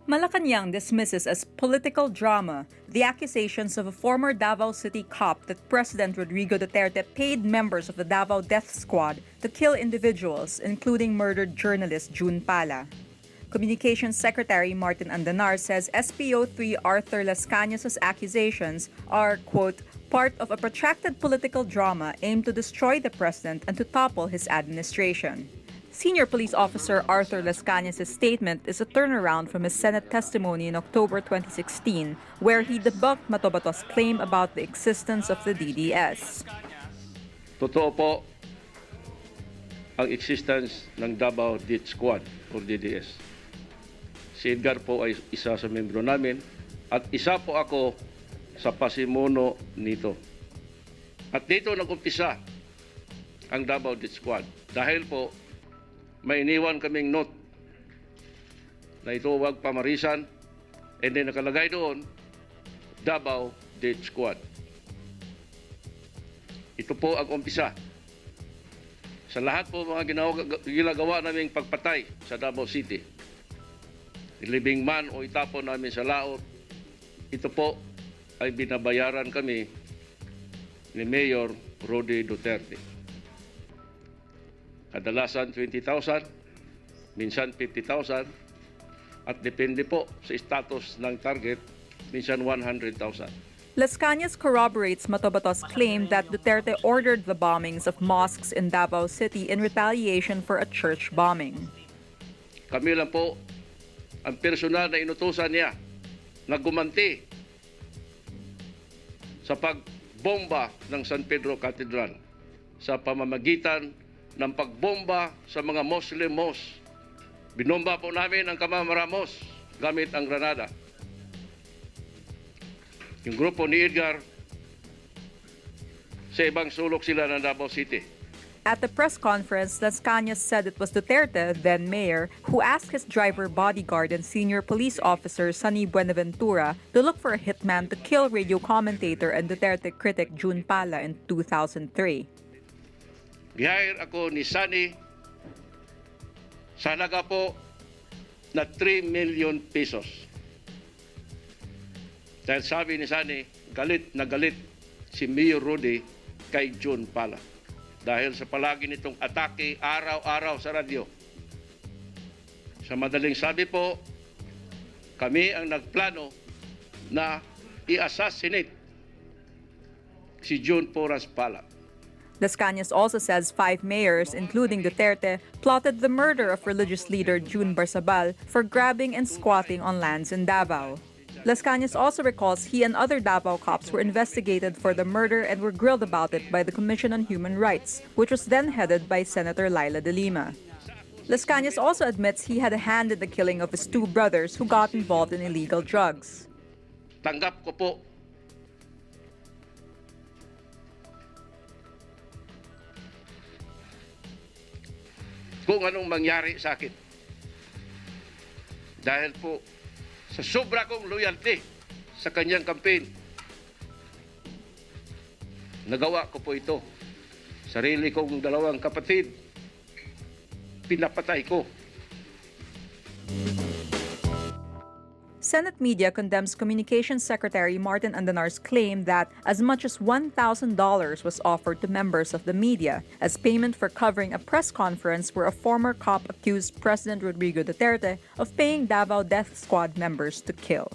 Malacanang dismisses as political drama the accusations of a former Davao City cop that President Rodrigo Duterte paid members of the Davao Death Squad to kill individuals, including murdered journalist Jun Pala. Communications Secretary Martin Andanar says SPO3 Arthur Lascañas' accusations are, quote, part of a protracted political drama aimed to destroy the president and to topple his administration. Senior Police Officer Arthur Lascañas' statement is a turnaround from his Senate testimony in October 2016, where he debunked Matobato's claim about the existence of the DDS. Totoo po ang existence ng Davao Death Squad o DDS. Si Edgar po ay isa sa membro namin at isa po ako sa pasimuno nito. At dito nag-umpisa ang Davao Death Squad dahil po may iniwan kaming note na ito huwag pamarisan and then nakalagay doon Davao Death Squad. Ito po ang umpisa. Sa lahat po mga ginagawa naming pagpatay sa Davao City, ilibing man o itapon namin sa laot, ito po ay binabayaran kami ni Mayor Rodrigo Duterte. Kadalasan 20,000, minsan 50,000, at depende po sa status ng target, minsan 100,000. Lascañas corroborates Matobato's claim that Duterte ordered the bombings of mosques in Davao City in retaliation for a church bombing. Kami lang po ang personal na inutusan niya na gumanti sa pagbomba ng San Pedro Cathedral sa pamamagitan ng pagbomba sa mga Muslim mosque. Binomba po namin ang Kamamaramos gamit ang granada. Yung grupo ni Edgar, sa ibang sulok sila ng Davao City. At the press conference, Lascañas said it was Duterte, then mayor, who asked his driver, bodyguard, and senior police officer Sunny Buenaventura to look for a hitman to kill radio commentator and Duterte critic Jun Pala in 2003. Gihire ako ni Sunny sa halaga po na 3 million pesos. Dahil sabi ni Sunny, galit na galit si Mayor Rudy kay Jun Pala. Dahil sa palagi nitong atake araw-araw sa radyo. Sa madaling sabi po, kami ang nagplano na i-assassinate si Jun Pala. Lascañas also says 5 mayors, including Duterte, plotted the murder of religious leader Jun Barsabal for grabbing and squatting on lands in Davao. Lascañas also recalls he and other Davao cops were investigated for the murder and were grilled about it by the Commission on Human Rights, which was then headed by Senator Laila de Lima. Lascañas also admits he had a hand in the killing of his 2 brothers who got involved in illegal drugs. Tanggap ko po kung anong mangyari sa akin. Dahil po sa sobra kong loyalty sa kanyang campaign, nagawa ko po ito. Sarili kong 2 kapatid, pinapatay ko. Senate media condemns Communications Secretary Martin Andanar's claim that as much as $1,000 was offered to members of the media as payment for covering a press conference where a former cop accused President Rodrigo Duterte of paying Davao Death Squad members to kill.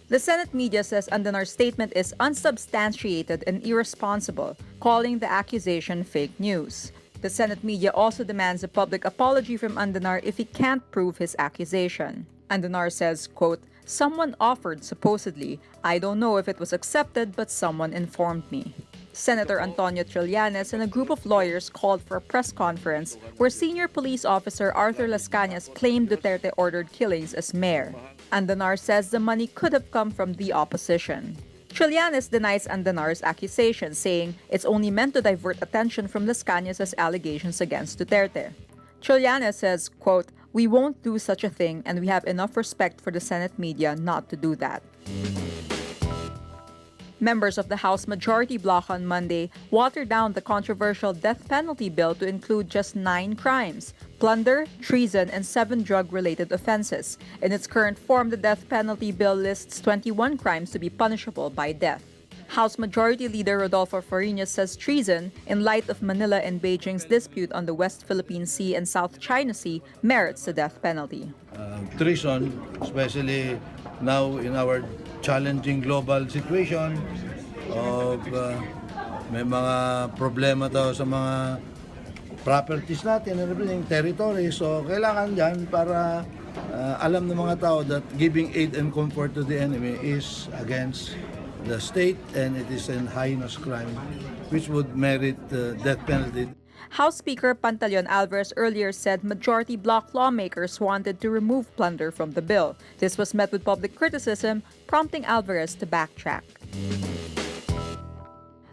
The Senate media says Andanar's statement is unsubstantiated and irresponsible, calling the accusation fake news. The Senate media also demands a public apology from Andanar if he can't prove his accusation. Andanar says, quote, "Someone offered, supposedly. I don't know if it was accepted, but someone informed me." Senator Antonio Trillanes and a group of lawyers called for a press conference where senior police officer Arthur Lascañas claimed Duterte ordered killings as mayor. Andanar says the money could have come from the opposition. Trillanes denies Andanar's accusation, saying it's only meant to divert attention from Lascañas' allegations against Duterte. Trillanes says, quote, "We won't do such a thing and we have enough respect for the Senate media not to do that." Members of the House Majority Bloc on Monday watered down the controversial death penalty bill to include just 9 crimes: plunder, treason, and 7 drug-related offenses. In its current form, the death penalty bill lists 21 crimes to be punishable by death. House Majority Leader Rodolfo Fariñas says treason, in light of Manila and Beijing's dispute on the West Philippine Sea and South China Sea, merits the death penalty. Treason, especially now in our challenging global situation of may mga problema daw sa mga properties natin and everything, territory. So kailangan yan para alam ng mga tao that giving aid and comfort to the enemy is against the state and it is a heinous crime which would merit death penalty. House Speaker Pantaleon Alvarez earlier said majority bloc lawmakers wanted to remove plunder from the bill. This was met with public criticism, prompting Alvarez to backtrack.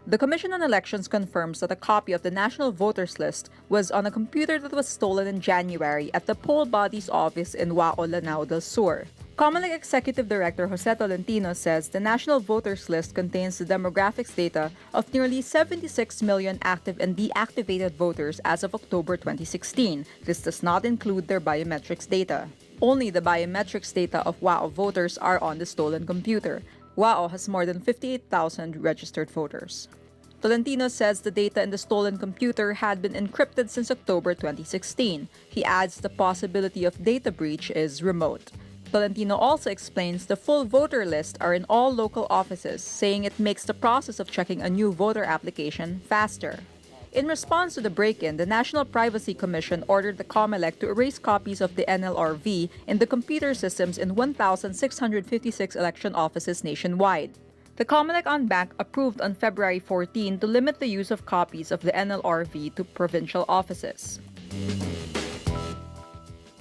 The Commission on Elections confirms that a copy of the National Voters List was on a computer that was stolen in January at the poll body's office in wRap, Lanao del Sur. COMELEC Executive Director Jose Tolentino says the National Voters List contains the demographics data of nearly 76 million active and deactivated voters as of October 2016. This does not include their biometrics data. Only the biometrics data of wRap voters are on the stolen computer. wRap has more than 58,000 registered voters. Tolentino says the data in the stolen computer had been encrypted since October 2016. He adds the possibility of data breach is remote. Tolentino also explains the full voter list are in all local offices, saying it makes the process of checking a new voter application faster. In response to the break-in, the National Privacy Commission ordered the COMELEC to erase copies of the NLRV in the computer systems in 1,656 election offices nationwide. The COMELEC en banc approved on February 14 to limit the use of copies of the NLRV to provincial offices.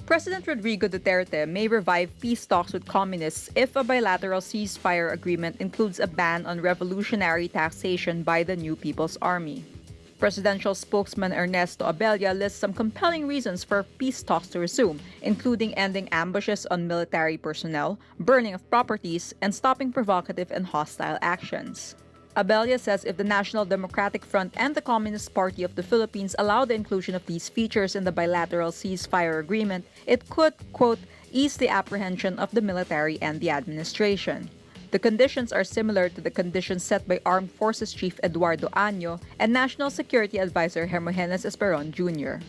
President Rodrigo Duterte may revive peace talks with communists if a bilateral ceasefire agreement includes a ban on revolutionary taxation by the New People's Army. Presidential spokesman Ernesto Abella lists some compelling reasons for peace talks to resume, including ending ambushes on military personnel, burning of properties, and stopping provocative and hostile actions. Abella says if the National Democratic Front and the Communist Party of the Philippines allow the inclusion of these features in the bilateral ceasefire agreement, it could, quote, ease the apprehension of the military and the administration. The conditions are similar to the conditions set by Armed Forces Chief Eduardo Año and National Security Advisor Hermogenes Esperon Jr.